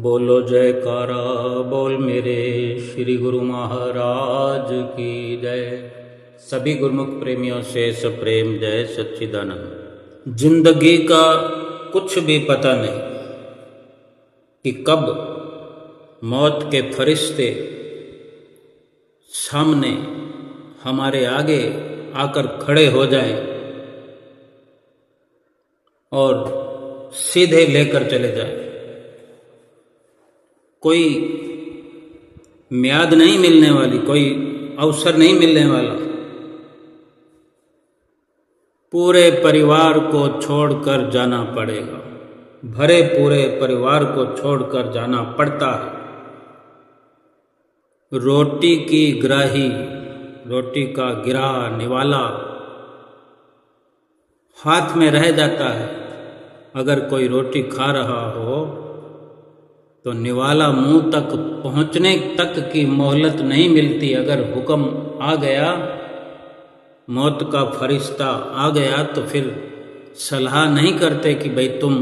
बोलो जयकारा बोल मेरे श्री गुरु महाराज की जय। सभी गुरुमुख प्रेमियों से सप्रेम जय सच्चिदानंद। जिंदगी का कुछ भी पता नहीं कि कब मौत के फरिश्ते सामने हमारे आगे आकर खड़े हो जाएं और सीधे लेकर चले जाएं। कोई म्याद नहीं मिलने वाली, कोई अवसर नहीं मिलने वाला। पूरे परिवार को छोड़कर जाना पड़ेगा, भरे पूरे परिवार को छोड़कर जाना पड़ता है। रोटी की ग्राही, रोटी का गिरा निवाला हाथ में रह जाता है। अगर कोई रोटी खा रहा हो तो निवाला मुंह तक पहुंचने तक की मोहलत नहीं मिलती। अगर हुक्म आ गया, मौत का फरिश्ता आ गया, तो फिर सलाह नहीं करते कि भाई तुम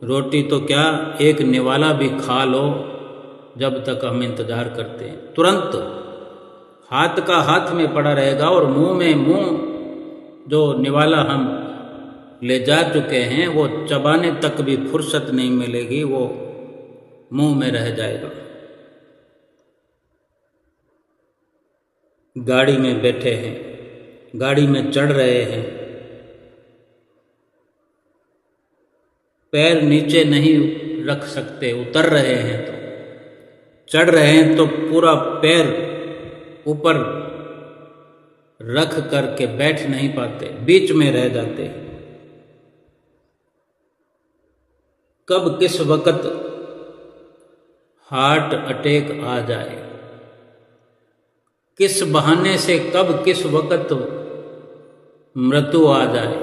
रोटी तो क्या एक निवाला भी खा लो जब तक हम इंतज़ार करते हैं। तुरंत हाथ का हाथ में पड़ा रहेगा और मुंह में मुंह जो निवाला हम ले जा चुके हैं वो चबाने तक भी फुर्सत नहीं मिलेगी, वो मुंह में रह जाएगा। गाड़ी में बैठे हैं, गाड़ी में चढ़ रहे हैं, पैर नीचे नहीं रख सकते, उतर रहे हैं तो चढ़ रहे हैं तो पूरा पैर ऊपर रख करके बैठ नहीं पाते, बीच में रह जाते हैं। कब किस वक्त हार्ट अटैक आ जाए, किस बहाने से कब किस वक्त मृत्यु आ जाए।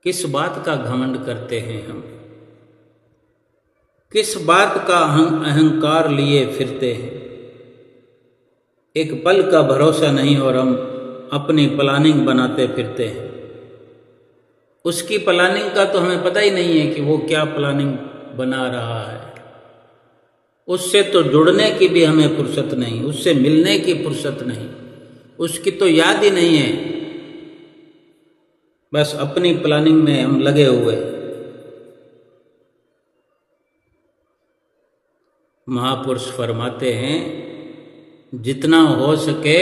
किस बात का घमंड करते हैं हम, किस बात का हम अहंकार लिए फिरते हैं। एक पल का भरोसा नहीं और हम अपनी प्लानिंग बनाते फिरते हैं। उसकी प्लानिंग का तो हमें पता ही नहीं है कि वो क्या प्लानिंग बना रहा है। उससे तो जुड़ने की भी हमें फुर्सत नहीं, उससे मिलने की फुर्सत नहीं, उसकी तो याद ही नहीं है। बस अपनी प्लानिंग में हम लगे हुए। महापुरुष फरमाते हैं जितना हो सके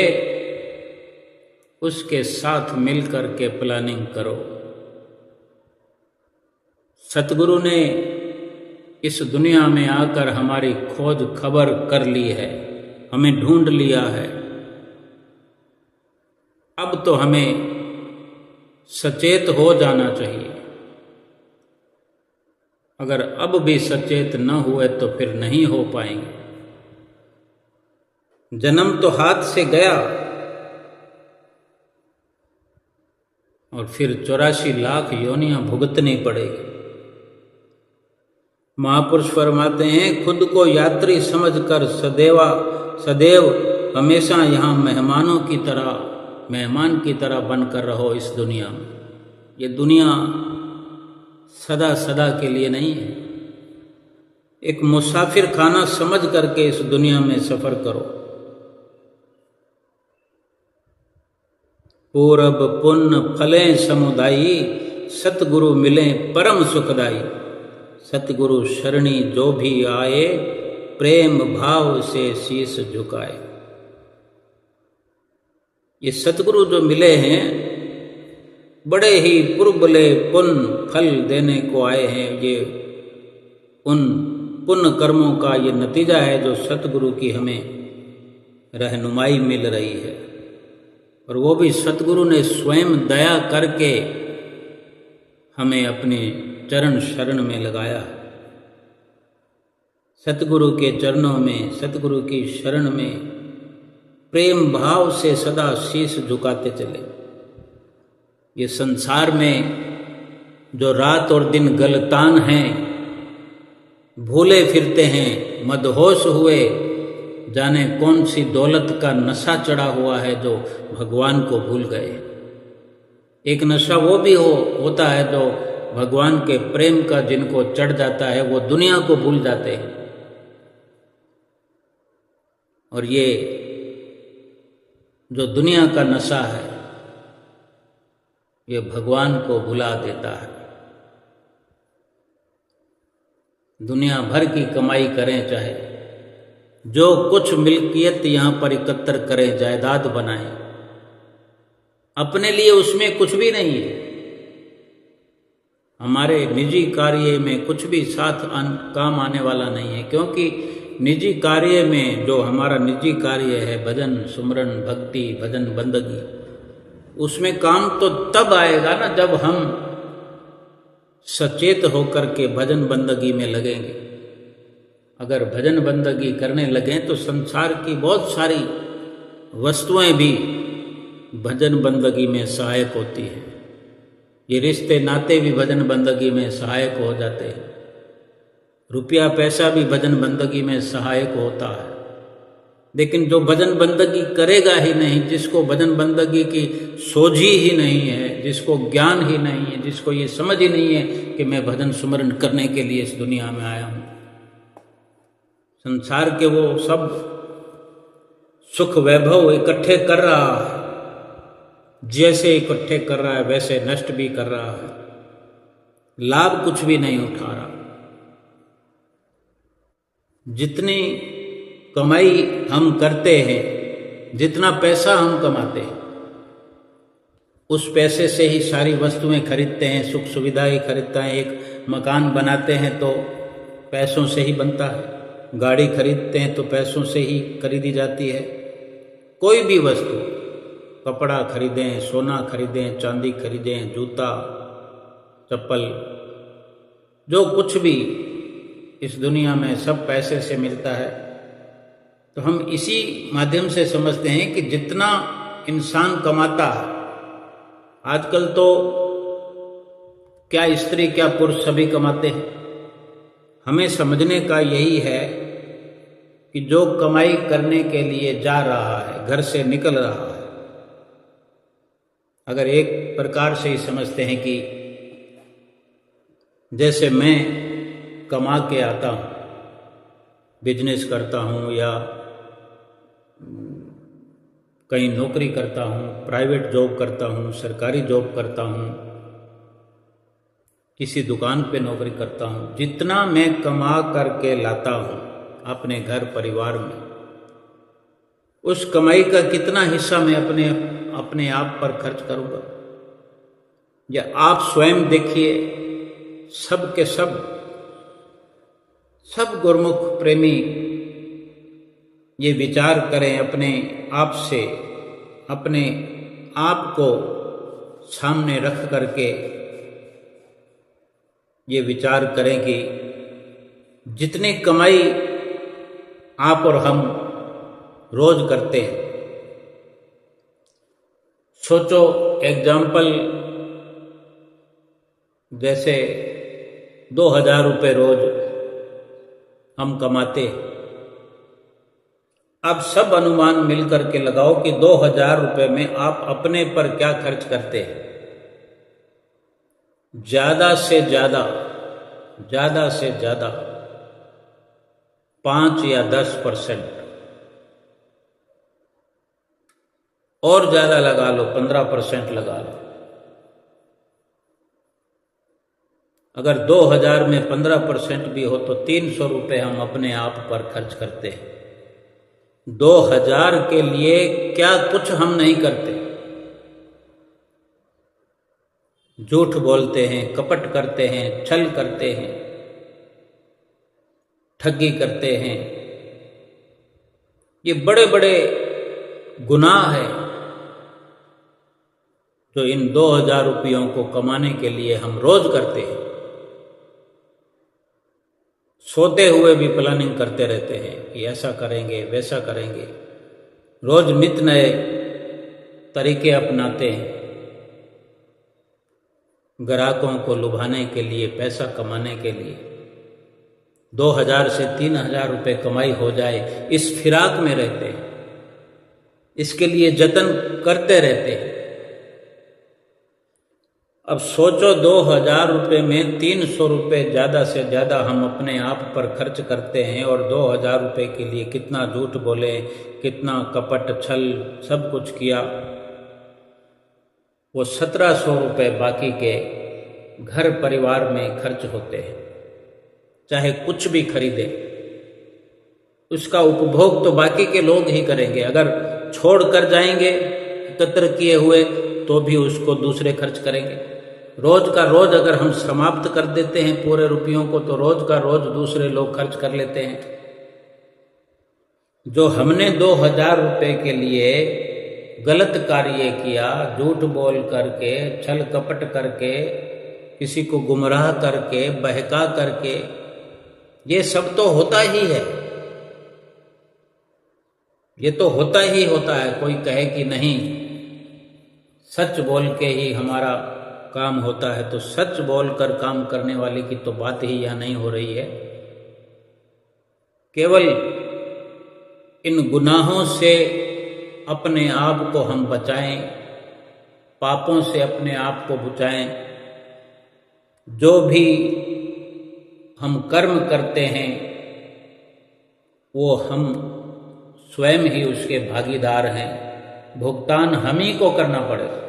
उसके साथ मिलकर के प्लानिंग करो। सतगुरु ने इस दुनिया में आकर हमारी खोज खबर कर ली है, हमें ढूंढ लिया है। अब तो हमें सचेत हो जाना चाहिए। अगर अब भी सचेत न हुए तो फिर नहीं हो पाएंगे। जन्म तो हाथ से गया और फिर 84 लाख योनियां भुगतनी पड़ेगी। महापुरुष फरमाते हैं खुद को यात्री समझकर सदैव हमेशा यहाँ मेहमान की तरह बनकर रहो इस दुनिया में। ये दुनिया सदा सदा के लिए नहीं है। एक मुसाफिर खाना समझ करके इस दुनिया में सफर करो। पूरब पुण्य फलें समुदायी, सतगुरु मिले परम सुखदाई। सतगुरु शरणी जो भी आए, प्रेम भाव से शीश झुकाए। ये सतगुरु जो मिले हैं बड़े ही पुरबले पुण्य फल देने को आए हैं। ये उन पुण्य कर्मों का ये नतीजा है जो सतगुरु की हमें रहनुमाई मिल रही है। और वो भी सतगुरु ने स्वयं दया करके हमें अपने चरण शरण में लगाया है। सतगुरु के चरणों में, सतगुरु की शरण में प्रेम भाव से सदा शीश झुकाते चले। ये संसार में जो रात और दिन गलतान हैं, भूले फिरते हैं, मदहोश हुए, जाने कौन सी दौलत का नशा चढ़ा हुआ है जो भगवान को भूल गए। एक नशा वो भी होता है जो भगवान के प्रेम का जिनको चढ़ जाता है वो दुनिया को भूल जाते हैं, और ये जो दुनिया का नशा है ये भगवान को भुला देता है। दुनिया भर की कमाई करें, चाहे जो कुछ मिल्कियत यहाँ पर एकत्र करें, जायदाद बनाएं, अपने लिए उसमें कुछ भी नहीं है। हमारे निजी कार्य में कुछ भी साथ काम आने वाला नहीं है, क्योंकि निजी कार्य में जो हमारा निजी कार्य है, भजन सुमरन भक्ति भजन बंदगी, उसमें काम तो तब आएगा ना जब हम सचेत होकर के भजन बंदगी में लगेंगे। अगर भजन बंदगी करने लगें तो संसार की बहुत सारी वस्तुएं भी भजन बंदगी में सहायक होती हैं। ये रिश्ते नाते भी भजन बंदगी में सहायक हो जाते हैं। रुपया पैसा भी भजन बंदगी में सहायक होता है। लेकिन जो भजन बंदगी करेगा ही नहीं, जिसको भजन बंदगी की सोझी ही नहीं है, जिसको ज्ञान ही नहीं है, जिसको ये समझ ही नहीं है कि मैं भजन सुमरन करने के लिए इस दुनिया में आया हूँ, संसार के वो सब सुख वैभव इकट्ठे कर रहा है, जैसे इकट्ठे कर रहा है वैसे नष्ट भी कर रहा है, लाभ कुछ भी नहीं उठा रहा। जितनी कमाई हम करते हैं, जितना पैसा हम कमाते हैं, उस पैसे से ही सारी वस्तुएं खरीदते हैं, सुख सुविधाएं खरीदते हैं। एक मकान बनाते हैं तो पैसों से ही बनता है, गाड़ी खरीदते हैं तो पैसों से ही खरीदी जाती है। कोई भी वस्तु, कपड़ा खरीदें, सोना खरीदें, चांदी खरीदें, जूता चप्पल, जो कुछ भी इस दुनिया में सब पैसे से मिलता है। तो हम इसी माध्यम से समझते हैं कि जितना इंसान कमाता है, आजकल तो क्या स्त्री क्या पुरुष सभी कमाते हैं। हमें समझने का यही है कि जो कमाई करने के लिए जा रहा है, घर से निकल रहा है, अगर एक प्रकार से ही समझते हैं कि जैसे मैं कमा के आता हूँ, बिजनेस करता हूँ या कहीं नौकरी करता हूँ, प्राइवेट जॉब करता हूँ, सरकारी जॉब करता हूँ, किसी दुकान पे नौकरी करता हूँ, जितना मैं कमा करके लाता हूँ अपने घर परिवार में, उस कमाई का कितना हिस्सा मैं अपने आप पर खर्च करूँगा। या आप स्वयं देखिए, सब के सब गुरुमुख प्रेमी ये विचार करें, अपने आप से, अपने आप को सामने रख करके ये विचार करें कि जितनी कमाई आप और हम रोज करते हैं, सोचो एग्जाम्पल, जैसे 2000 रुपये रोज हम कमाते हैं। अब सब अनुमान मिलकर के लगाओ कि 2000 रुपये में आप अपने पर क्या खर्च करते हैं। ज्यादा से ज्यादा 5 या 10%, और ज्यादा लगा लो, 15% लगा लो। अगर 2000 में 15% भी हो तो 300 रुपये हम अपने आप पर खर्च करते हैं। 2000 के लिए क्या कुछ हम नहीं करते। झूठ बोलते हैं, कपट करते हैं, छल करते हैं, ठगी करते हैं। ये बड़े बड़े गुनाह हैं जो इन 2000 रुपयों को कमाने के लिए हम रोज करते हैं। सोते हुए भी प्लानिंग करते रहते हैं कि ऐसा करेंगे वैसा करेंगे, रोज नित नए तरीके अपनाते हैं ग्राहकों को लुभाने के लिए, पैसा कमाने के लिए। 2000 से 3000 रुपये कमाई हो जाए, इस फिराक में रहते हैं, इसके लिए जतन करते रहते हैं। अब सोचो 2,000 रुपये में 300 रुपये ज़्यादा से ज़्यादा हम अपने आप पर खर्च करते हैं, और 2,000 रुपये के लिए कितना झूठ बोले, कितना कपट छल सब कुछ किया। वो 1,700 रुपये बाकी के घर परिवार में खर्च होते हैं। चाहे कुछ भी खरीदे, उसका उपभोग तो बाकी के लोग ही करेंगे। अगर छोड़ कर जाएंगे एकत्र किए हुए तो भी उसको दूसरे खर्च करेंगे। रोज का रोज अगर हम समाप्त कर देते हैं पूरे रुपयों को, तो रोज का रोज दूसरे लोग खर्च कर लेते हैं। जो हमने 2,000 रुपये के लिए गलत कार्य किया, झूठ बोल करके, छल कपट करके, किसी को गुमराह करके, बहका करके, ये सब तो होता ही है। ये तो होता ही होता है। कोई कहे कि नहीं, सच बोल के ही हमारा काम होता है, तो सच बोलकर काम करने वाले की तो बात ही यहाँ नहीं हो रही है। केवल इन गुनाहों से अपने आप को हम बचाएं, पापों से अपने आप को बचाएं। जो भी हम कर्म करते हैं वो हम स्वयं ही उसके भागीदार हैं। भुगतान हम ही को करना पड़ेगा।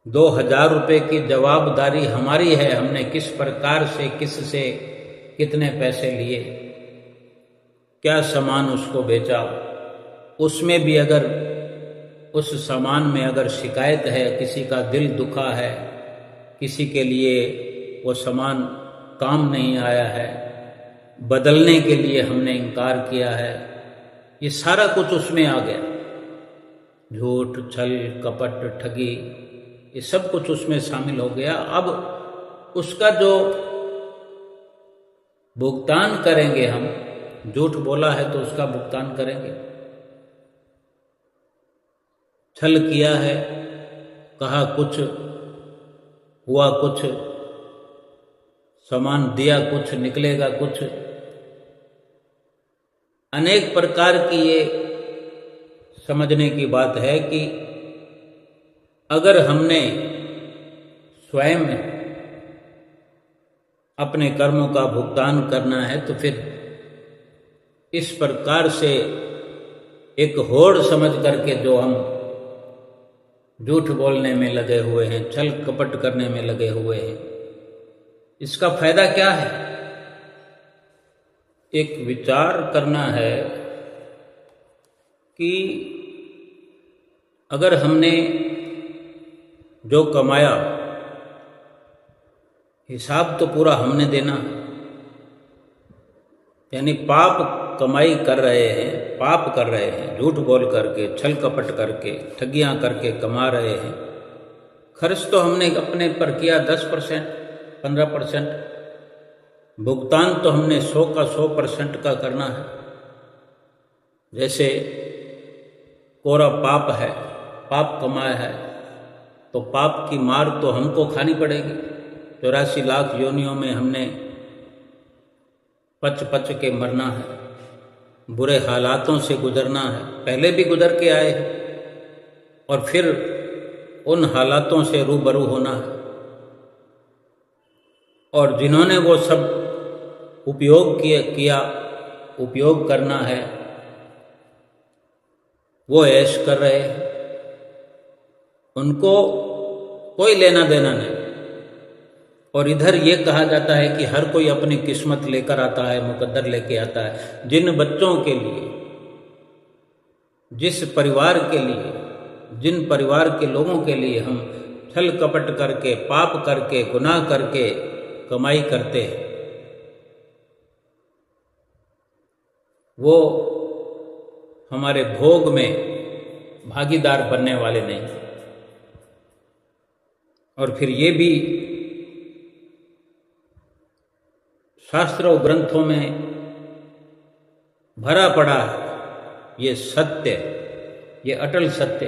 2,000 रुपये की जवाबदारी हमारी है। हमने किस प्रकार से, किससे कितने पैसे लिए, क्या सामान उसको बेचा, उसमें भी अगर उस सामान में अगर शिकायत है, किसी का दिल दुखा है, किसी के लिए वो सामान काम नहीं आया है, बदलने के लिए हमने इनकार किया है, ये सारा कुछ उसमें आ गया। झूठ, छल, कपट, ठगी, ये सब कुछ उसमें शामिल हो गया। अब उसका जो भुगतान करेंगे हम, झूठ बोला है तो उसका भुगतान करेंगे। छल किया है, कहा कुछ, हुआ कुछ, सामान दिया कुछ, निकलेगा कुछ। अनेक प्रकार की ये समझने की बात है कि अगर हमने स्वयं अपने कर्मों का भुगतान करना है तो फिर इस प्रकार से एक होड़ समझ करके जो हम झूठ बोलने में लगे हुए हैं, छल कपट करने में लगे हुए हैं, इसका फायदा क्या है? एक विचार करना है कि अगर हमने जो कमाया, हिसाब तो पूरा हमने देना है। यानी पाप कमाई कर रहे हैं, पाप कर रहे हैं, झूठ बोल करके, छल कपट करके, ठगियां करके कमा रहे हैं। खर्च तो हमने अपने पर किया 10%, 15%। भुगतान तो हमने 100 का 100% का करना है। जैसे कोरा पाप है, पाप कमाया है, तो पाप की मार तो हमको खानी पड़ेगी। 84 लाख योनियों में हमने पच पच के मरना है, बुरे हालातों से गुजरना है, पहले भी गुजर के आए हैं और फिर उन हालातों से रूबरू होना है। और जिन्होंने वो सब उपयोग किया, उपयोग करना है, वो ऐश कर रहे हैं, उनको कोई लेना देना नहीं। और इधर ये कहा जाता है कि हर कोई अपनी किस्मत लेकर आता है, मुकद्दर लेके आता है। जिन बच्चों के लिए, जिस परिवार के लिए, जिन परिवार के लोगों के लिए हम छल कपट करके, पाप करके, गुनाह करके कमाई करते हैं, वो हमारे भोग में भागीदार बनने वाले नहीं। और फिर ये भी शास्त्रों ग्रंथों में भरा पड़ा है, ये सत्य, ये अटल सत्य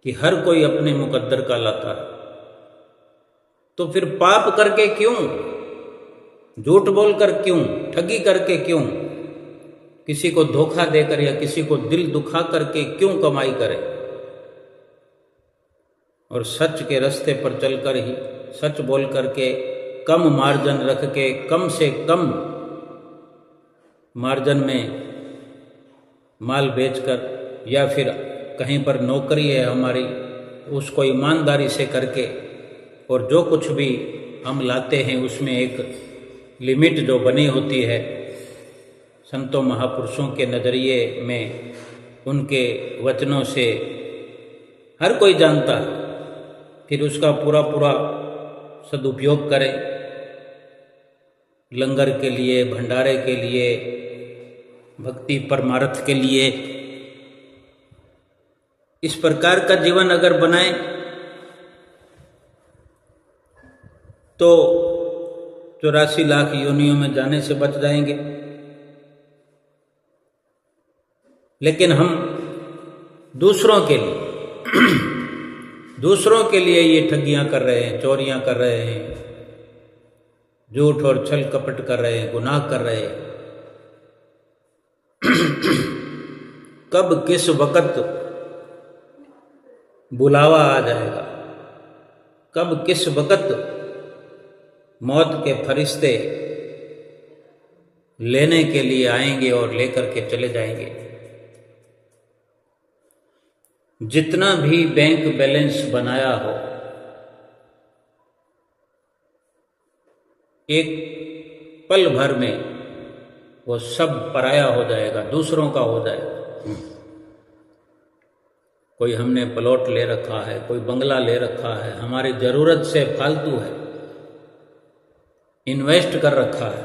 कि हर कोई अपने मुकद्दर का लाता है। तो फिर पाप करके क्यों, झूठ बोलकर क्यों, ठगी करके क्यों, किसी को धोखा देकर या किसी को दिल दुखा करके क्यों कमाई करें? और सच के रास्ते पर चलकर ही, सच बोल करके, कम मार्जिन रख के, कम से कम मार्जिन में माल बेचकर, या फिर कहीं पर नौकरी है हमारी, उसको ईमानदारी से करके, और जो कुछ भी हम लाते हैं उसमें एक लिमिट जो बनी होती है संतों महापुरुषों के नज़रिए में, उनके वचनों से हर कोई जानता है, फिर उसका पूरा पूरा सदुपयोग करें, लंगर के लिए, भंडारे के लिए, भक्ति परमार्थ के लिए। इस प्रकार का जीवन अगर बनाएं तो 84 लाख योनियों में जाने से बच जाएंगे। लेकिन हम दूसरों के लिए दूसरों के लिए ये ठगियां कर रहे हैं, चोरियां कर रहे हैं, झूठ और छल कपट कर रहे हैं, गुनाह कर रहे हैं। कब किस वक्त बुलावा आ जाएगा, कब किस वक्त मौत के फरिश्ते लेने के लिए आएंगे और लेकर के चले जाएंगे। जितना भी बैंक बैलेंस बनाया हो, एक पल भर में वो सब पराया हो जाएगा, दूसरों का हो जाएगा। कोई हमने प्लॉट ले रखा है, कोई बंगला ले रखा है, हमारी जरूरत से फालतू है, इन्वेस्ट कर रखा है,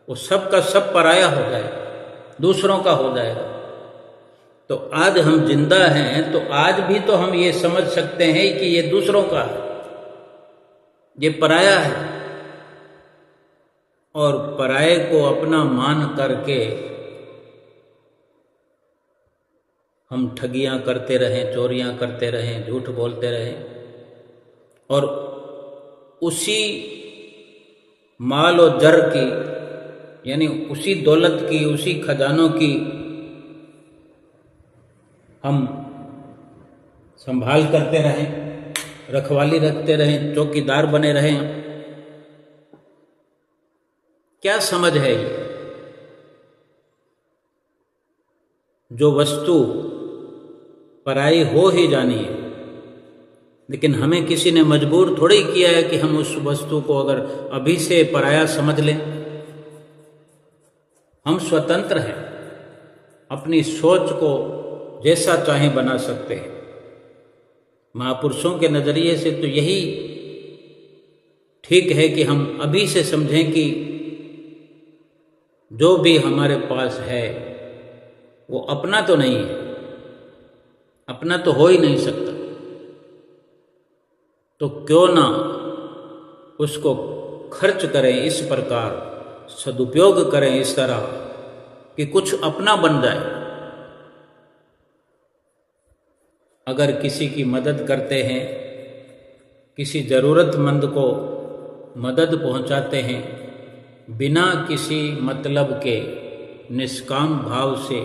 वो सब का सब पराया हो जाएगा, दूसरों का हो जाएगा। तो आज हम जिंदा हैं तो आज भी तो हम ये समझ सकते हैं कि ये दूसरों का है, ये पराया है। और पराये को अपना मान करके हम ठगियां करते रहें, चोरियां करते रहें, झूठ बोलते रहें, और उसी माल और जर की, यानी उसी दौलत की, उसी खजानों की हम संभाल करते रहें, रखवाली रखते रहें, चौकीदार बने रहें। क्या समझ है ये? जो वस्तु पराई हो ही जानी है, लेकिन हमें किसी ने मजबूर थोड़ी किया है कि हम उस वस्तु को अगर अभी से पराया समझ लें। हम स्वतंत्र हैं, अपनी सोच को जैसा चाहें बना सकते हैं। महापुरुषों के नज़रिए से तो यही ठीक है कि हम अभी से समझें कि जो भी हमारे पास है वो अपना तो नहीं है, अपना तो हो ही नहीं सकता, तो क्यों ना उसको खर्च करें, इस प्रकार सदुपयोग करें इस तरह कि कुछ अपना बन जाए। अगर किसी की मदद करते हैं, किसी ज़रूरतमंद को मदद पहुंचाते हैं, बिना किसी मतलब के, निष्काम भाव से,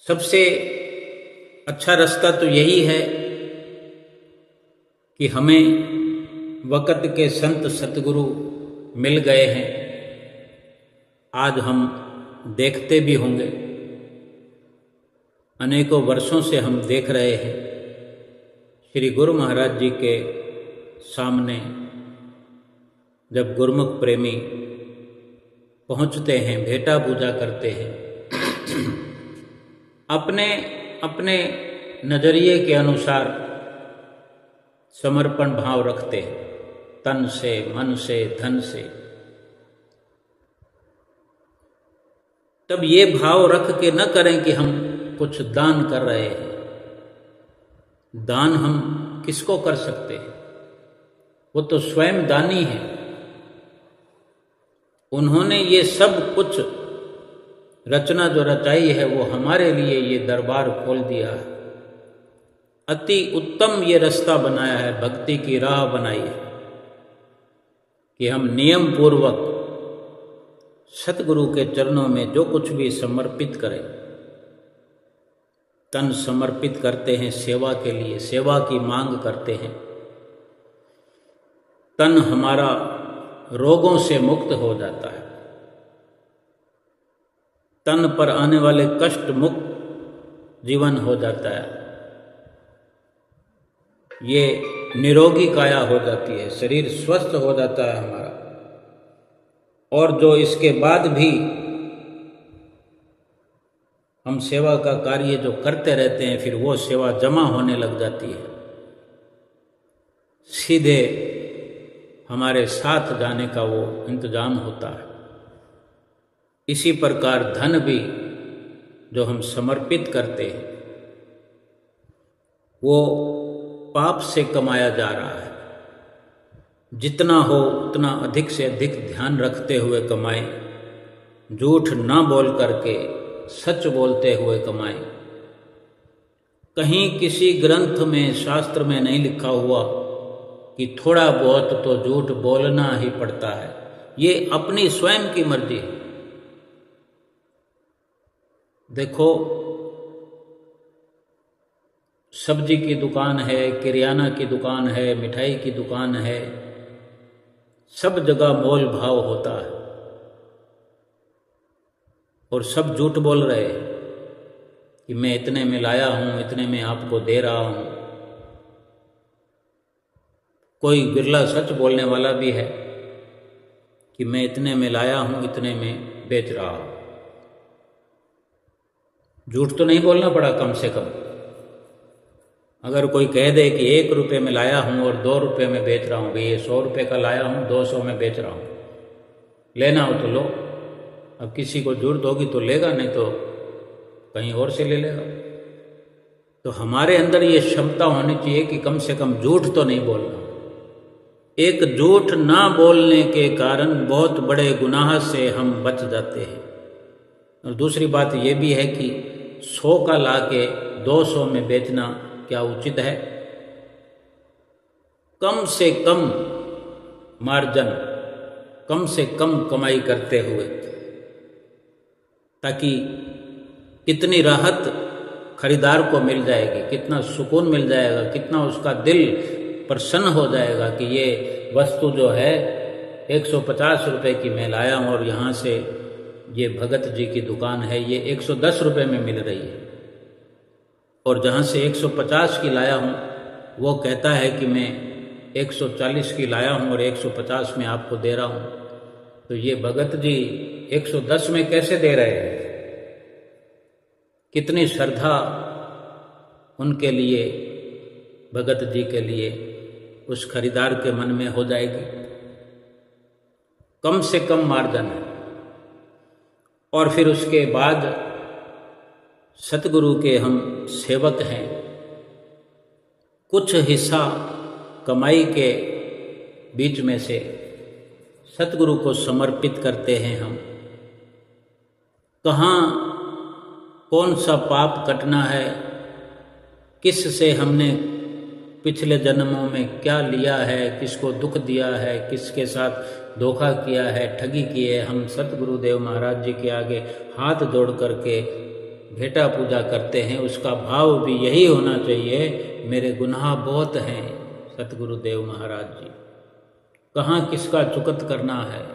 सबसे अच्छा रास्ता तो यही है कि हमें वक़्त के संत सतगुरु मिल गए हैं। आज हम देखते भी होंगे, अनेकों वर्षों से हम देख रहे हैं, श्री गुरु महाराज जी के सामने जब गुरुमुख प्रेमी पहुंचते हैं, भेंटा पूजा करते हैं, अपने अपने नज़रिए के अनुसार समर्पण भाव रखते हैं, तन से, मन से, धन से, तब ये भाव रख के न करें कि हम कुछ दान कर रहे हैं। दान हम किसको कर सकते हैं? वो तो स्वयं दानी है। उन्होंने ये सब कुछ रचना जो रचाई है वो हमारे लिए ये दरबार खोल दिया है। अति उत्तम ये रास्ता बनाया है, भक्ति की राह बनाई है कि हम नियम पूर्वक सतगुरु के चरणों में जो कुछ भी समर्पित करें, तन समर्पित करते हैं सेवा के लिए, सेवा की मांग करते हैं, तन हमारा रोगों से मुक्त हो जाता है, तन पर आने वाले कष्ट मुक्त जीवन हो जाता है, ये निरोगी काया हो जाती है, शरीर स्वस्थ हो जाता है हमारा। और जो इसके बाद भी हम सेवा का कार्य जो करते रहते हैं, फिर वो सेवा जमा होने लग जाती है, सीधे हमारे साथ जाने का वो इंतजाम होता है। इसी प्रकार धन भी जो हम समर्पित करते हैं वो पाप से कमाया जा रहा है। जितना हो उतना अधिक से अधिक ध्यान रखते हुए कमाएं, झूठ ना बोल करके सच बोलते हुए कमाएं। कहीं किसी ग्रंथ में, शास्त्र में नहीं लिखा हुआ कि थोड़ा बहुत तो झूठ बोलना ही पड़ता है, ये अपनी स्वयं की मर्जी है। देखो, सब्जी की दुकान है, किराना की दुकान है, मिठाई की दुकान है, सब जगह मोल भाव होता है और सब झूठ बोल रहे हैं कि मैं इतने में लाया हूँ, इतने में आपको दे रहा हूँ। कोई बिरला सच बोलने वाला भी है कि मैं इतने में लाया हूँ, इतने में बेच रहा हूँ। झूठ तो नहीं बोलना पड़ा कम से कम। अगर कोई कह दे कि 1 रुपये में लाया हूँ और 2 रुपये में बेच रहा हूँ, भाई ये 100 रुपये का लाया हूँ, 200 में बेच रहा हूँ, लेना हो तो लो। अब किसी को जरूरत होगी तो लेगा, नहीं तो कहीं और से ले लेगा। तो हमारे अंदर ये क्षमता होनी चाहिए कि कम से कम झूठ तो नहीं बोलना। एक झूठ ना बोलने के कारण बहुत बड़े गुनाह से हम बच जाते हैं। और दूसरी बात ये भी है कि 100 का ला के 200 में बेचना क्या उचित है? कम से कम मार्जिन, कम से कम कमाई करते हुए, ताकि कितनी राहत खरीदार को मिल जाएगी, कितना सुकून मिल जाएगा, कितना उसका दिल प्रसन्न हो जाएगा कि ये वस्तु जो है 150 रुपये की मैं लाया हूँ और यहाँ से ये भगत जी की दुकान है, ये 110 रुपये में मिल रही है। और जहाँ से 150 की लाया हूँ वो कहता है कि मैं 140 की लाया हूँ और 150 में आपको दे रहा हूँ। तो ये भगत जी 110 में कैसे दे रहे हैं? कितनी श्रद्धा उनके लिए, भगत जी के लिए, उस खरीदार के मन में हो जाएगी। कम से कम मार्जिन है। और फिर उसके बाद सतगुरु के हम सेवक हैं, कुछ हिस्सा कमाई के बीच में से सतगुरु को समर्पित करते हैं हम। कहाँ कौन सा पाप कटना है, किस से हमने पिछले जन्मों में क्या लिया है, किसको दुख दिया है, किसके साथ धोखा किया है, ठगी की है, हम सतगुरुदेव महाराज जी के आगे हाथ जोड़ करके भेटा पूजा करते हैं। उसका भाव भी यही होना चाहिए, मेरे गुनाह बहुत हैं सतगुरुदेव महाराज जी, कहाँ किसका चुकत करना है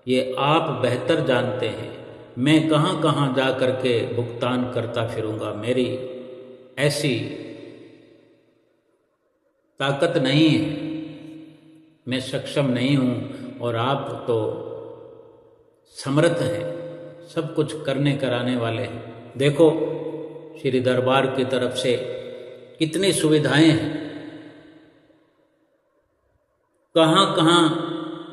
ये आप बेहतर जानते हैं। मैं कहाँ कहाँ जा कर के भुगतान करता फिरूंगा, मेरी ऐसी ताकत नहीं है, मैं सक्षम नहीं हूँ। और आप तो समर्थ हैं, सब कुछ करने कराने वाले हैं। देखो, श्री दरबार की तरफ से कितनी सुविधाएं हैं, कहाँ कहाँ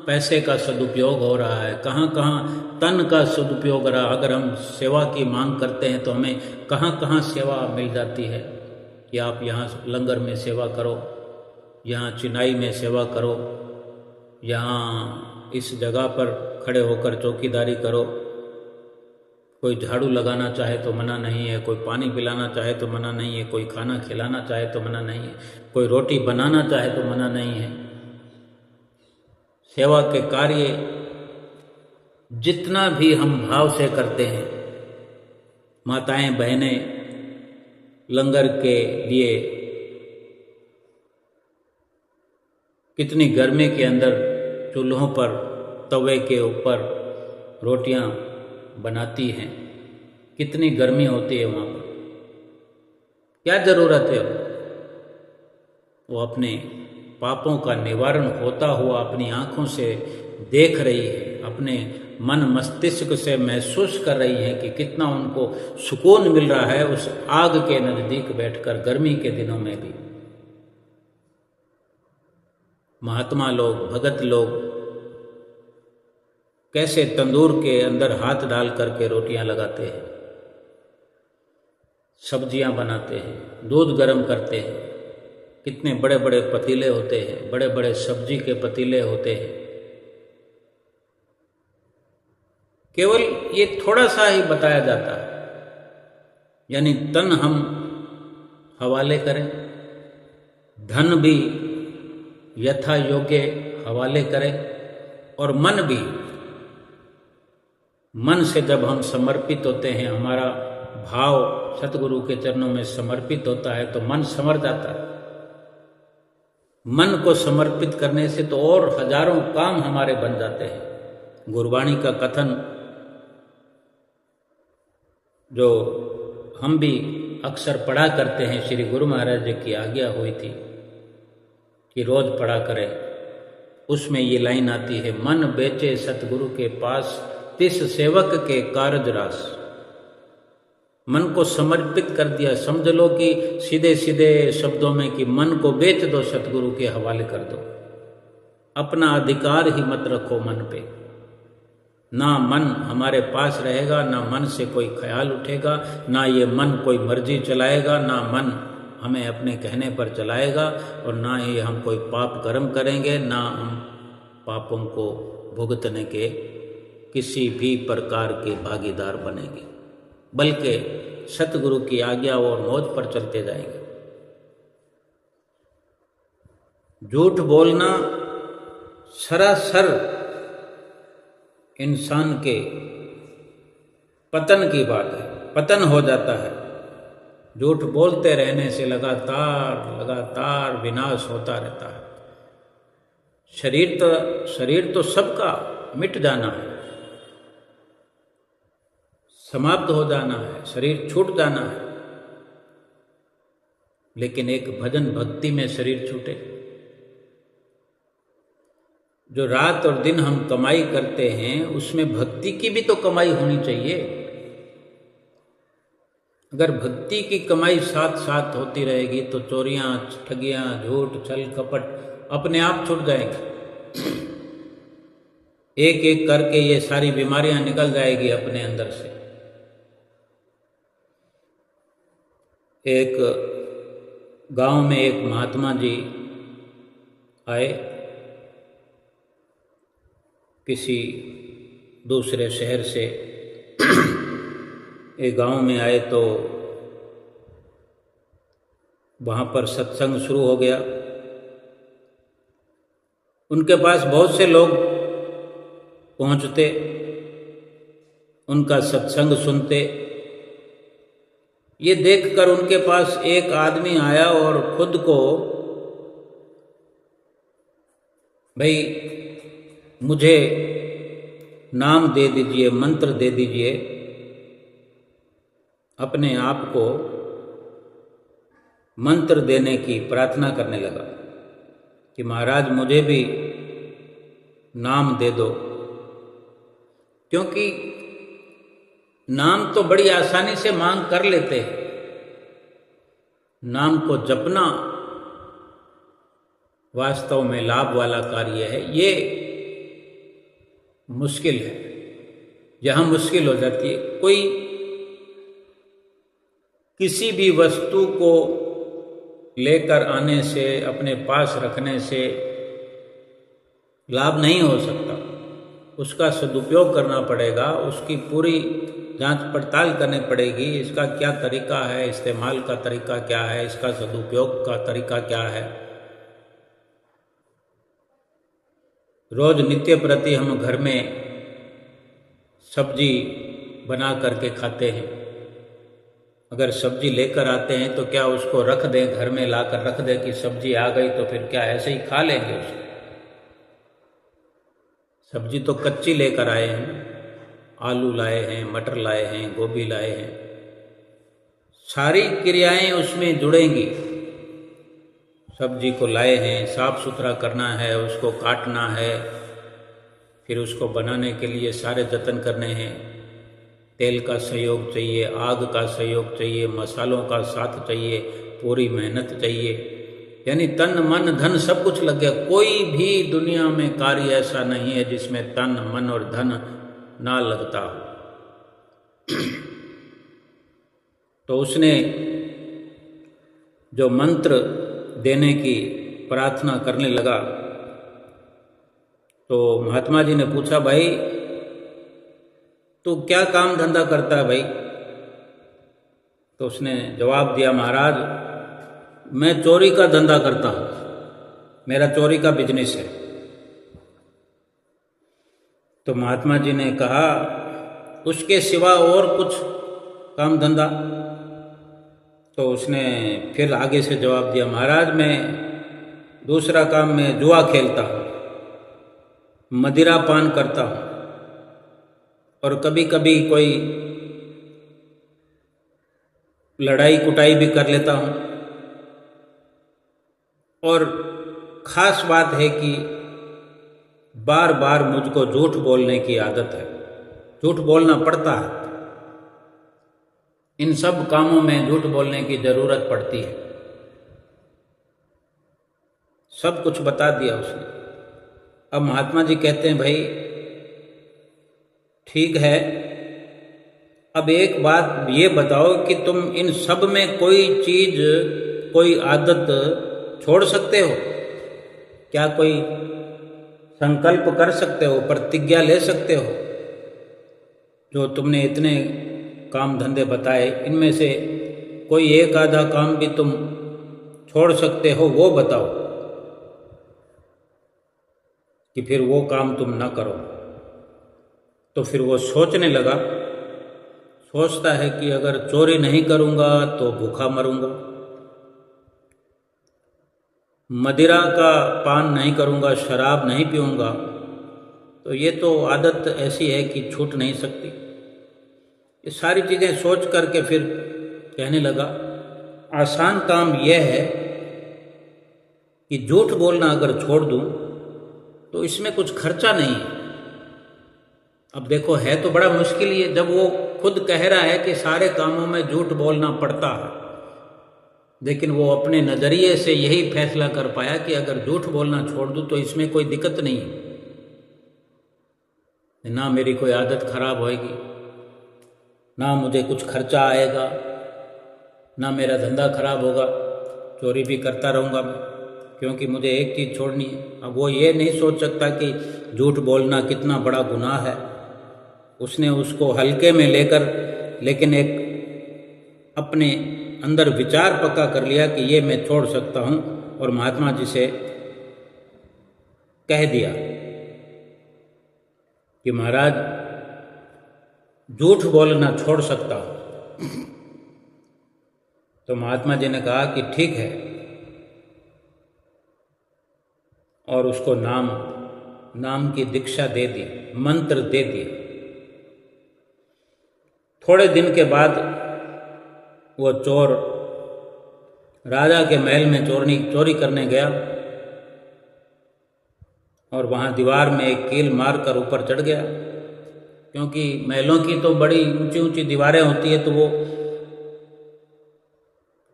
पैसे का सदुपयोग हो रहा है, कहाँ कहाँ तन का सदुपयोग हो रहा है। अगर हम सेवा की मांग करते हैं तो हमें कहाँ कहाँ सेवा मिल जाती है कि आप यहाँ लंगर में सेवा करो, यहाँ चिनाई में सेवा करो, यहाँ इस जगह पर खड़े होकर चौकीदारी करो। कोई झाड़ू लगाना चाहे तो मना नहीं है, कोई पानी पिलाना चाहे तो मना नहीं है, कोई खाना खिलाना चाहे तो मना नहीं है, कोई रोटी बनाना चाहे तो मना नहीं है। सेवा के कार्य जितना भी हम भाव से करते हैं, माताएं बहनें लंगर के लिए कितनी गर्मी के अंदर चूल्हों पर तवे के ऊपर रोटियां बनाती हैं, कितनी गर्मी होती है वहाँ पर, क्या ज़रूरत है। वो अपने पापों का निवारण होता हुआ अपनी आँखों से देख रही है, अपने मन मस्तिष्क से महसूस कर रही है कि कितना उनको सुकून मिल रहा है उस आग के नज़दीक बैठकर गर्मी के दिनों में भी। महात्मा लोग, भगत लोग कैसे तंदूर के अंदर हाथ डाल करके रोटियां लगाते हैं, सब्जियां बनाते हैं, दूध गर्म करते हैं, कितने बड़े बड़े पतीले होते हैं, बड़े बड़े सब्जी के पतीले होते हैं। केवल ये थोड़ा सा ही बताया जाता है, यानी तन हम हवाले करें, धन भी यथा योग्य हवाले करें, और मन भी। मन से जब हम समर्पित होते हैं, हमारा भाव सतगुरु के चरणों में समर्पित होता है तो मन संवर जाता है। मन को समर्पित करने से तो और हजारों काम हमारे बन जाते हैं। गुरबाणी का कथन जो हम भी अक्सर पढ़ा करते हैं, श्री गुरु महाराज जी की आज्ञा हुई थी कि रोज पढ़ा करें, उसमें ये लाइन आती है, मन बेचे सतगुरु के पास तिस सेवक के कारज रास। मन को समर्पित कर दिया, समझ लो कि सीधे सीधे शब्दों में कि मन को बेच दो, सतगुरु के हवाले कर दो, अपना अधिकार ही मत रखो मन पे। ना मन हमारे पास रहेगा, ना मन से कोई ख्याल उठेगा, ना ये मन कोई मर्जी चलाएगा, ना मन हमें अपने कहने पर चलाएगा, और ना ही हम कोई पाप कर्म करेंगे, ना हम पापों को भुगतने के किसी भी प्रकार के भागीदार बनेंगे, बल्कि सतगुरु की आज्ञा और मौज पर चलते जाएंगे। झूठ बोलना सरासर इंसान के पतन की बात है, पतन हो जाता है। झूठ बोलते रहने से लगातार विनाश होता रहता है। शरीर तो सबका मिट जाना है, समाप्त हो जाना है, शरीर छूट जाना है, लेकिन एक भजन भक्ति में शरीर छूटे। जो रात और दिन हम कमाई करते हैं, उसमें भक्ति की भी तो कमाई होनी चाहिए। अगर भक्ति की कमाई साथ साथ होती रहेगी तो चोरियां, ठगियां, झूठ, छल कपट अपने आप छूट जाएंगे। एक एक करके ये सारी बीमारियां निकल जाएगी अपने अंदर से। एक गांव में एक महात्मा जी आए, किसी दूसरे शहर से एक गांव में आए तो वहाँ पर सत्संग शुरू हो गया। उनके पास बहुत से लोग पहुँचते, उनका सत्संग सुनते। ये देखकर उनके पास एक आदमी आया और खुद को, भाई मुझे नाम दे दीजिए, मंत्र दे दीजिए, अपने आप को मंत्र देने की प्रार्थना करने लगा कि महाराज मुझे भी नाम दे दो। क्योंकि नाम तो बड़ी आसानी से मांग कर लेते हैं, नाम को जपना वास्तव में लाभ वाला कार्य है। ये मुश्किल है, जहाँ मुश्किल हो जाती है। कोई किसी भी वस्तु को लेकर आने से, अपने पास रखने से लाभ नहीं हो सकता। उसका सदुपयोग करना पड़ेगा, उसकी पूरी जांच पड़ताल करनी पड़ेगी। इसका क्या तरीका है, इस्तेमाल का तरीका क्या है, इसका सदुपयोग का तरीका क्या है। रोज नित्य प्रति हम घर में सब्जी बना करके खाते हैं, अगर सब्जी लेकर आते हैं तो क्या उसको रख दें, घर में लाकर रख दें कि सब्जी आ गई तो फिर क्या ऐसे ही खा लेंगे उसको? सब्जी तो कच्ची लेकर आए हैं, आलू लाए हैं, मटर लाए हैं, गोभी लाए हैं, सारी क्रियाएं उसमें जुड़ेंगी। सब्जी को लाए हैं, साफ सुथरा करना है, उसको काटना है, फिर उसको बनाने के लिए सारे जतन करने हैं। तेल का सहयोग चाहिए, आग का सहयोग चाहिए, मसालों का साथ चाहिए, पूरी मेहनत चाहिए, यानी तन मन धन सब कुछ लग गया। कोई भी दुनिया में कार्य ऐसा नहीं है जिसमें तन मन और धन ना लगता हो। तो उसने जो मंत्र देने की प्रार्थना करने लगा तो महात्मा जी ने पूछा, भाई तू क्या काम धंधा करता है भाई? तो उसने जवाब दिया, महाराज मैं चोरी का धंधा करता हूँ, मेरा चोरी का बिजनेस है। तो महात्मा जी ने कहा, उसके सिवा और कुछ काम धंधा? तो उसने फिर आगे से जवाब दिया, महाराज मैं दूसरा काम में जुआ खेलता हूँ, मदिरा पान करता हूँ, और कभी कभी कोई लड़ाई कुटाई भी कर लेता हूँ। और खास बात है कि बार बार मुझको झूठ बोलने की आदत है, झूठ बोलना पड़ता है। इन सब कामों में झूठ बोलने की जरूरत पड़ती है। सब कुछ बता दिया उसने। अब महात्मा जी कहते हैं, भाई ठीक है, अब एक बात ये बताओ कि तुम इन सब में कोई चीज, कोई आदत छोड़ सकते हो क्या? कोई संकल्प कर सकते हो, प्रतिज्ञा ले सकते हो? जो तुमने इतने काम धंधे बताए, इनमें से कोई एक आधा काम भी तुम छोड़ सकते हो, वो बताओ कि फिर वो काम तुम ना करो। तो फिर वो सोचने लगा, सोचता है कि अगर चोरी नहीं करूँगा तो भूखा मरूंगा, मदिरा का पान नहीं करूँगा, शराब नहीं पीऊँगा, तो ये तो आदत ऐसी है कि छूट नहीं सकती। ये सारी चीज़ें सोच करके फिर कहने लगा, आसान काम यह है कि झूठ बोलना अगर छोड़ दूँ तो इसमें कुछ खर्चा नहीं है। अब देखो, है तो बड़ा मुश्किल ही है, जब वो खुद कह रहा है कि सारे कामों में झूठ बोलना पड़ता है, लेकिन वो अपने नज़रिए से यही फैसला कर पाया कि अगर झूठ बोलना छोड़ दूँ तो इसमें कोई दिक्कत नहीं है, ना मेरी कोई आदत खराब होएगी, ना मुझे कुछ खर्चा आएगा, ना मेरा धंधा खराब होगा, चोरी भी करता रहूँगा मैं, क्योंकि मुझे एक चीज़ छोड़नी है। अब वो ये नहीं सोच सकता कि झूठ बोलना कितना बड़ा गुनाह है। उसने उसको हल्के में लेकर, लेकिन एक अपने अंदर विचार पक्का कर लिया कि ये मैं छोड़ सकता हूँ, और महात्मा जी से कह दिया कि महाराज झूठ बोलना छोड़ सकता हूँ। तो महात्मा जी ने कहा कि ठीक है, और उसको नाम की दीक्षा दे दी, मंत्र दे दिए। थोड़े दिन के बाद वो चोर राजा के महल में चोरी करने गया, और वहाँ दीवार में एक कील मारकर ऊपर चढ़ गया, क्योंकि महलों की तो बड़ी ऊंची ऊंची दीवारें होती है, तो वो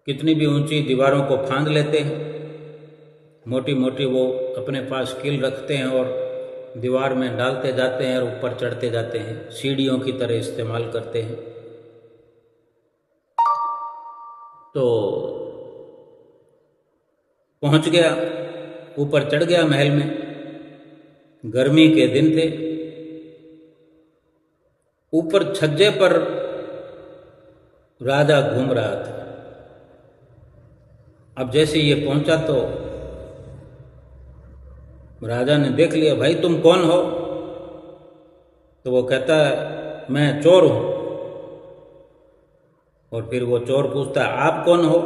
कितनी भी ऊंची दीवारों को फांद लेते हैं। मोटी मोटी वो अपने पास कील रखते हैं और दीवार में डालते जाते हैं और ऊपर चढ़ते जाते हैं, सीढ़ियों की तरह इस्तेमाल करते हैं। तो पहुंच गया, ऊपर चढ़ गया महल में। गर्मी के दिन थे, ऊपर छज्जे पर राजा घूम रहा था। अब जैसे ये पहुंचा तो राजा ने देख लिया, भाई तुम कौन हो? तो वो कहता है, मैं चोर हूं। और फिर वो चोर पूछता है आप कौन हो?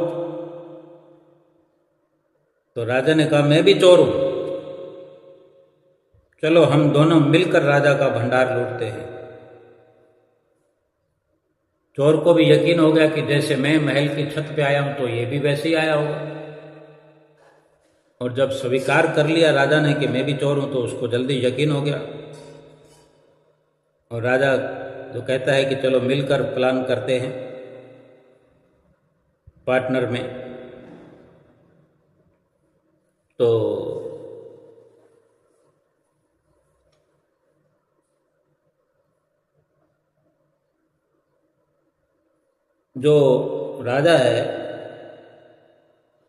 तो राजा ने कहा मैं भी चोर हूं, चलो हम दोनों मिलकर राजा का भंडार लूटते हैं। चोर को भी यकीन हो गया कि जैसे मैं महल की छत पे आया हूं तो ये भी वैसे ही आया होगा। और जब स्वीकार कर लिया राजा ने कि मैं भी चोर हूं तो उसको जल्दी यकीन हो गया। और राजा जो कहता है कि चलो मिलकर प्लान करते हैं पार्टनर में। तो जो राजा है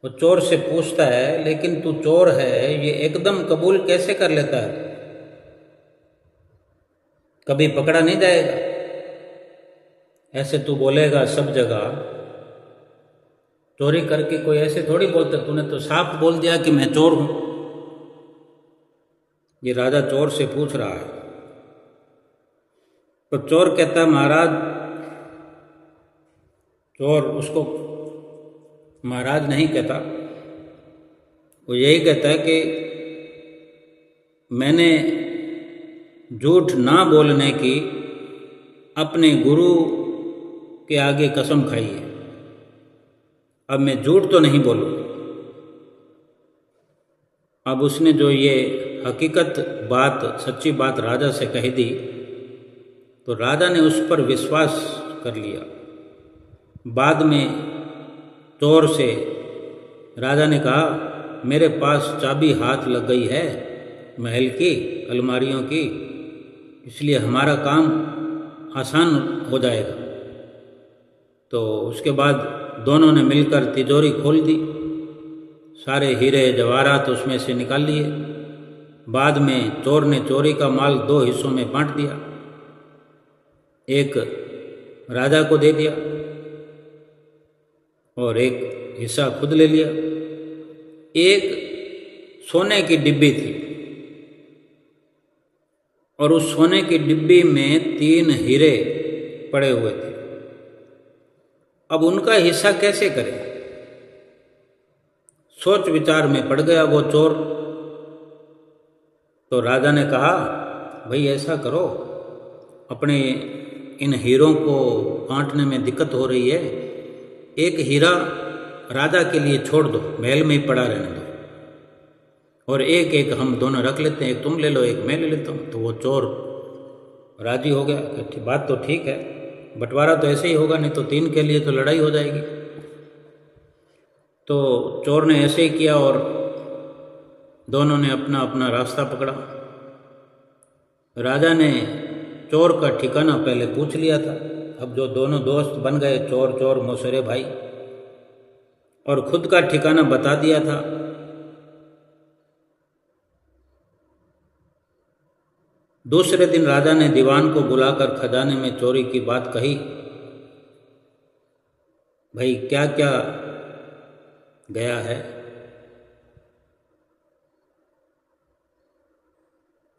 वो चोर से पूछता है लेकिन तू चोर है ये एकदम कबूल कैसे कर लेता है? कभी पकड़ा नहीं जाएगा? ऐसे तू बोलेगा सब जगह, चोरी करके कोई ऐसे थोड़ी बोलता, तूने तो साफ बोल दिया कि मैं चोर हूं। ये राजा चोर से पूछ रहा है। तो चोर कहता है महाराज, चोर उसको महाराज नहीं कहता, वो यही कहता है कि मैंने झूठ ना बोलने की अपने गुरु के आगे कसम खाई है, अब मैं झूठ तो नहीं बोलूँ। अब उसने जो ये हकीकत बात, सच्ची बात राजा से कह दी तो राजा ने उस पर विश्वास कर लिया। बाद में चोर से राजा ने कहा मेरे पास चाबी हाथ लग गई है महल की अलमारियों की, इसलिए हमारा काम आसान हो जाएगा। तो उसके बाद दोनों ने मिलकर तिजोरी खोल दी, सारे हीरे जवाहरात उसमें से निकाल लिए। बाद में चोर ने चोरी का माल 2 हिस्सों में बांट दिया, एक राजा को दे दिया और एक हिस्सा खुद ले लिया। एक सोने की डिब्बी थी और उस सोने की डिब्बी में 3 हीरे पड़े हुए थे। अब उनका हिस्सा कैसे करें? सोच विचार में पड़ गया वो चोर। तो राजा ने कहा भाई ऐसा करो, अपने इन हीरों को बांटने में दिक्कत हो रही है, एक हीरा राजा के लिए छोड़ दो, महल में ही पड़ा रहने दो, और एक एक हम दोनों रख लेते हैं, एक तुम ले लो एक मैं ले लेता हूँ। तो वो चोर राजी हो गया कि बात तो ठीक है, बंटवारा तो ऐसे ही होगा, नहीं तो 3 के लिए तो लड़ाई हो जाएगी। तो चोर ने ऐसे ही किया और दोनों ने अपना अपना रास्ता पकड़ा। राजा ने चोर का ठिकाना पहले पूछ लिया था। अब जो दोनों दोस्त बन गए, चोर चोर मौसेरे भाई, और खुद का ठिकाना बता दिया था। दूसरे दिन राजा ने दीवान को बुलाकर खजाने में चोरी की बात कही। भाई क्या क्या गया है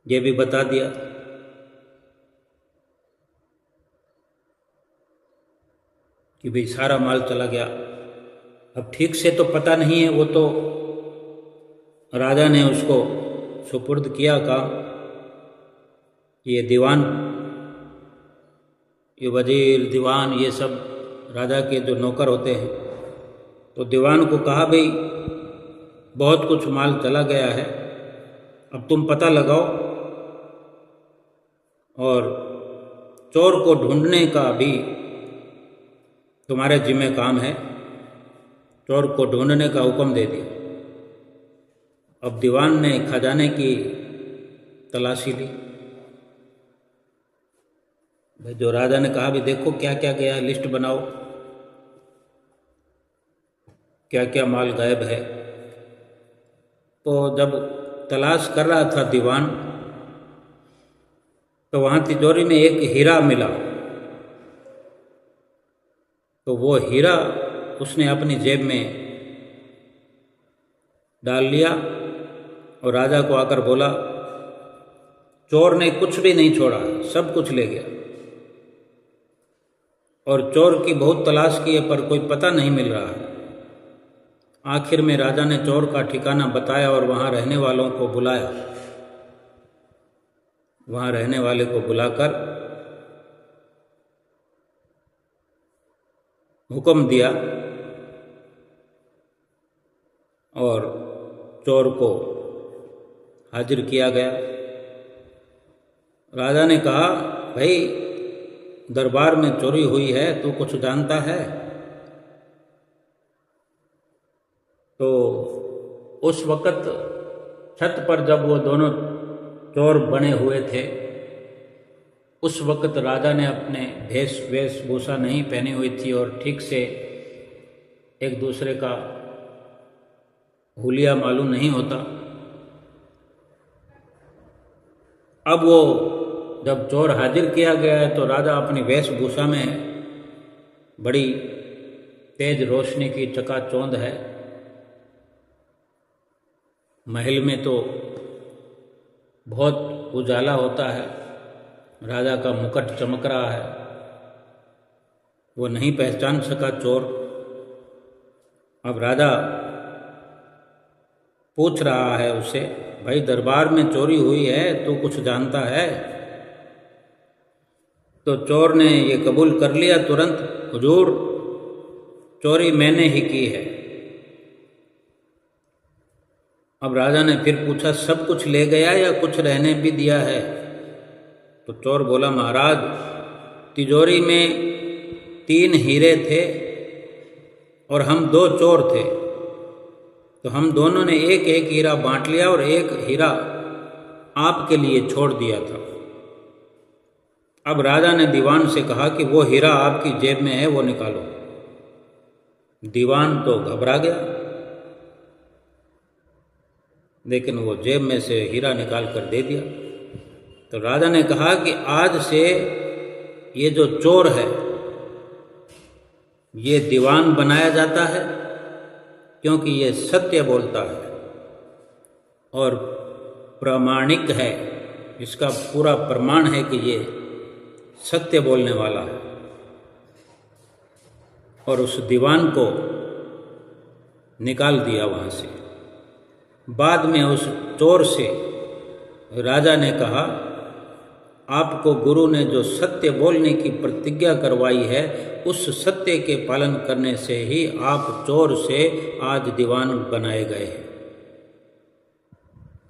ये भी बता दिया। कि भाई सारा माल चला गया। अब ठीक से तो पता नहीं है, वो तो राजा ने उसको सुपुर्द किया काम। ये दीवान, ये वजीर दीवान, ये सब राजा के जो नौकर होते हैं, तो दीवान को कहा भाई बहुत कुछ माल चला गया है, अब तुम पता लगाओ और चोर को ढूंढने का भी तुम्हारे जिम्मे काम है। चोर को ढूंढने का हुक्म दे दिया। अब दीवान ने खजाने की तलाशी ली। भाई जो राजा ने कहा भी देखो क्या क्या गया, लिस्ट बनाओ क्या क्या माल गायब है। तो जब तलाश कर रहा था दीवान, तो वहाँ तिजोरी में एक हीरा मिला। तो वो हीरा उसने अपनी जेब में डाल लिया और राजा को आकर बोला चोर ने कुछ भी नहीं छोड़ा, सब कुछ ले गया। और चोर की बहुत तलाश की है पर कोई पता नहीं मिल रहा है। आखिर में राजा ने चोर का ठिकाना बताया और वहाँ रहने वालों को बुलाया। वहाँ रहने वाले को बुलाकर हुक्म दिया और चोर को हाजिर किया गया। राजा ने कहा, भाई दरबार में चोरी हुई है, तू कुछ जानता है? तो उस वक़्त छत पर जब वो दोनों चोर बने हुए थे, उस वक़्त राजा ने अपने वेशभूषा नहीं पहनी हुई थी और ठीक से एक दूसरे का हुलिया मालूम नहीं होता। अब वो जब चोर हाजिर किया गया है तो राजा अपनी वेशभूषा में बड़ी तेज रोशनी की चकाचौंध है। महल में तो बहुत उजाला होता है, राजा का मुकुट चमक रहा है। वो नहीं पहचान सका चोर। अब राजा पूछ रहा है उसे, भाई दरबार में चोरी हुई है, तू कुछ जानता है? तो चोर ने ये कबूल कर लिया तुरंत, हुजूर चोरी मैंने ही की है। अब राजा ने फिर पूछा, सब कुछ ले गया या कुछ रहने भी दिया है? तो चोर बोला, महाराज तिजोरी में 3 हीरे थे और हम 2 चोर थे, तो हम दोनों ने एक एक हीरा बांट लिया और एक हीरा आपके लिए छोड़ दिया था। अब राजा ने दीवान से कहा कि वो हीरा आपकी जेब में है, वो निकालो। दीवान तो घबरा गया, लेकिन वो जेब में से हीरा निकाल कर दे दिया। तो राजा ने कहा कि आज से ये जो चोर है ये दीवान बनाया जाता है, क्योंकि ये सत्य बोलता है और प्रामाणिक है। इसका पूरा प्रमाण है कि ये सत्य बोलने वाला है। और उस दीवान को निकाल दिया वहाँ से। बाद में उस चोर से राजा ने कहा, आपको गुरु ने जो सत्य बोलने की प्रतिज्ञा करवाई है, उस सत्य के पालन करने से ही आप चोर से आज दीवान बनाए गए हैं।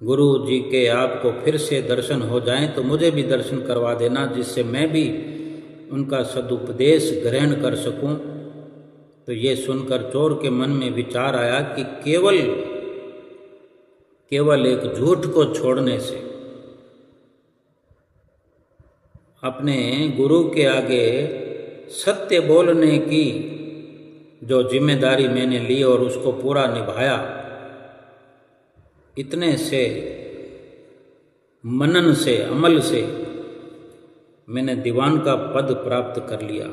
गुरु जी के आपको फिर से दर्शन हो जाएं तो मुझे भी दर्शन करवा देना, जिससे मैं भी उनका सदुपदेश ग्रहण कर सकूं। तो ये सुनकर चोर के मन में विचार आया कि केवल एक झूठ को छोड़ने से, अपने गुरु के आगे सत्य बोलने की जो जिम्मेदारी मैंने ली और उसको पूरा निभाया, इतने से मनन से, अमल से मैंने दीवान का पद प्राप्त कर लिया।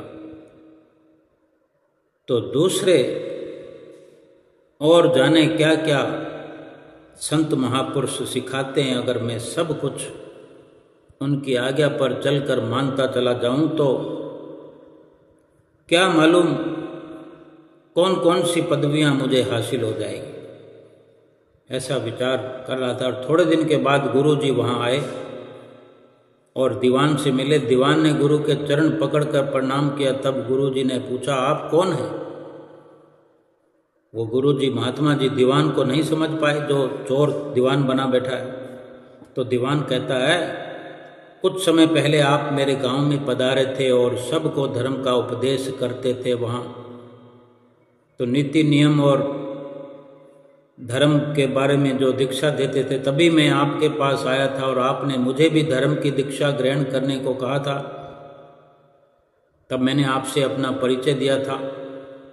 तो दूसरे और जाने क्या क्या संत महापुरुष सिखाते हैं, अगर मैं सब कुछ उनकी आज्ञा पर चलकर मानता चला जाऊं तो क्या मालूम कौन कौन सी पदवियां मुझे हासिल हो जाएगी। ऐसा विचार कर रहा था। और थोड़े दिन के बाद गुरु जी वहाँ आए और दीवान से मिले। दीवान ने गुरु के चरण पकड़कर प्रणाम किया। तब गुरु जी ने पूछा, आप कौन हैं? वो गुरु जी, महात्मा जी, दीवान को नहीं समझ पाए जो चोर दीवान बना बैठा है। तो दीवान कहता है, कुछ समय पहले आप मेरे गांव में पधारे थे और सबको धर्म का उपदेश करते थे। वहाँ तो नीति नियम और धर्म के बारे में जो दीक्षा देते थे, तभी मैं आपके पास आया था और आपने मुझे भी धर्म की दीक्षा ग्रहण करने को कहा था। तब मैंने आपसे अपना परिचय दिया था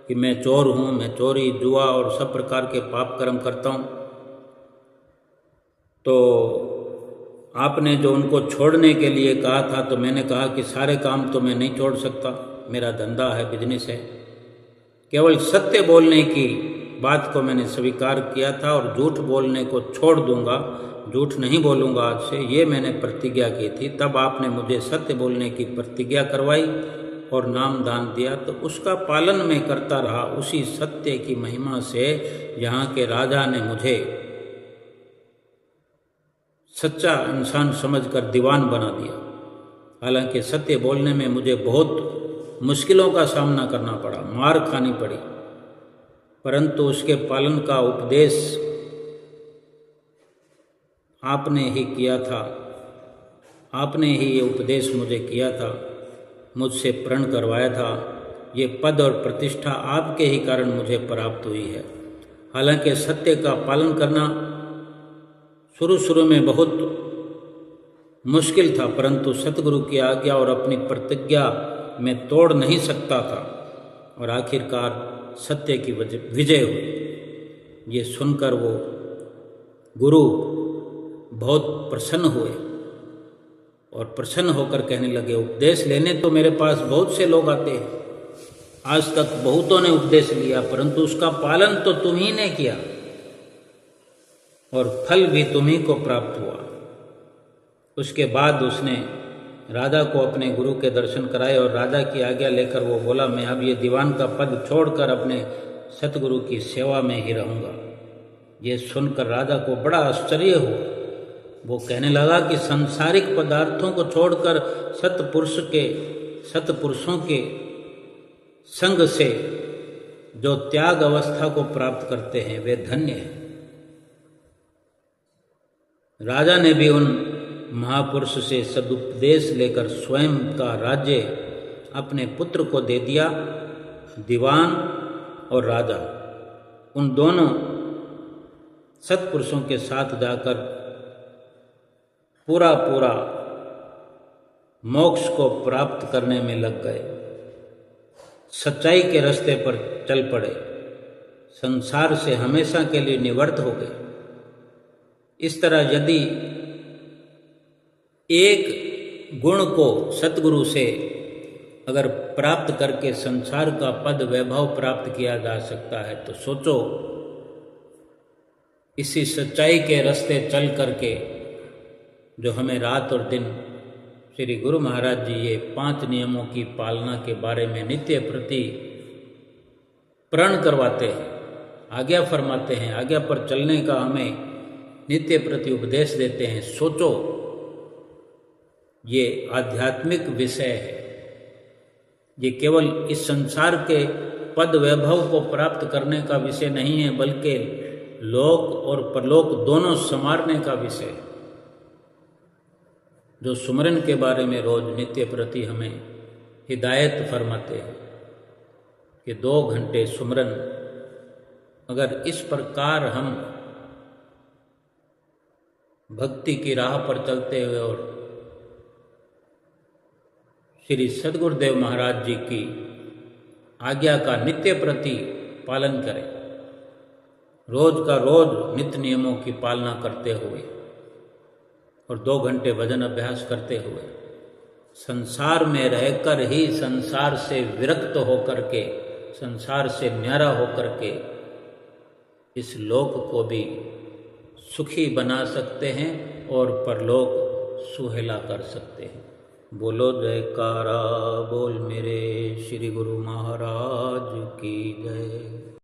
कि मैं चोर हूँ, मैं चोरी, जुआ और सब प्रकार के पाप कर्म करता हूँ। तो आपने जो उनको छोड़ने के लिए कहा था, तो मैंने कहा कि सारे काम तो मैं नहीं छोड़ सकता, मेरा धंधा है, बिजनेस है। केवल सत्य बोलने की बात को मैंने स्वीकार किया था और झूठ बोलने को छोड़ दूंगा, झूठ नहीं बोलूँगा आज से, ये मैंने प्रतिज्ञा की थी। तब आपने मुझे सत्य बोलने की प्रतिज्ञा करवाई और नाम दान दिया, तो उसका पालन मैं करता रहा उसी सत्य की महिमा से। यहाँ के राजा ने मुझे सच्चा इंसान समझकर दीवान बना दिया। हालांकि सत्य बोलने में मुझे बहुत मुश्किलों का सामना करना पड़ा, मार खानी पड़ी, परंतु उसके पालन का उपदेश आपने ही किया था। आपने ही ये उपदेश मुझे किया था, मुझसे प्रण करवाया था। ये पद और प्रतिष्ठा आपके ही कारण मुझे प्राप्त हुई है। हालांकि सत्य का पालन करना शुरू में बहुत मुश्किल था, परंतु सतगुरु की आज्ञा और अपनी प्रतिज्ञा में तोड़ नहीं सकता था, और आखिरकार सत्य की विजय हुई। ये सुनकर वो गुरु बहुत प्रसन्न हुए और प्रसन्न होकर कहने लगे, उपदेश लेने तो मेरे पास बहुत से लोग आते हैं, आज तक बहुतों ने उपदेश लिया, परंतु उसका पालन तो तुम ही ने किया और फल भी तुम्ही को प्राप्त हुआ। उसके बाद उसने राजा को अपने गुरु के दर्शन कराए और राजा की आज्ञा लेकर वो बोला, मैं अब ये दीवान का पद छोड़कर अपने सतगुरु की सेवा में ही रहूँगा। ये सुनकर राजा को बड़ा आश्चर्य हुआ। वो कहने लगा कि सांसारिक पदार्थों को छोड़कर सतपुरुषों के संग से जो त्याग अवस्था को प्राप्त करते हैं वे धन्य हैं। राजा ने भी उन महापुरुष से सदुपदेश लेकर स्वयं का राज्य अपने पुत्र को दे दिया। दीवान और राजा उन दोनों सत्पुरुषों के साथ जाकर पूरा मोक्ष को प्राप्त करने में लग गए, सच्चाई के रास्ते पर चल पड़े, संसार से हमेशा के लिए निवृत्त हो गए। इस तरह यदि एक गुण को सतगुरु से अगर प्राप्त करके संसार का पद वैभव प्राप्त किया जा सकता है, तो सोचो इसी सच्चाई के रास्ते चल करके जो हमें रात और दिन श्री गुरु महाराज जी ये 5 नियमों की पालना के बारे में नित्य प्रति प्रण करवाते हैं, आज्ञा फरमाते हैं, आज्ञा पर चलने का हमें नित्य प्रति उपदेश देते हैं। सोचो ये आध्यात्मिक विषय है, ये केवल इस संसार के पद वैभव को प्राप्त करने का विषय नहीं है, बल्कि लोक और परलोक दोनों संवारने का विषय है। जो सुमरन के बारे में रोज नित्य प्रति हमें हिदायत फरमाते हैं कि 2 घंटे सुमरन, अगर इस प्रकार हम भक्ति की राह पर चलते हुए और श्री सद्गुरुदेव महाराज जी की आज्ञा का नित्य प्रति पालन करें, रोज का रोज नित्य नियमों की पालना करते हुए और 2 घंटे भजन अभ्यास करते हुए संसार में रहकर ही संसार से विरक्त होकर के, संसार से न्यारा होकर के इस लोक को भी सुखी बना सकते हैं और परलोक सुहेला कर सकते हैं। बोलो जयकारा बोल मेरे श्री गुरु महाराज की जय।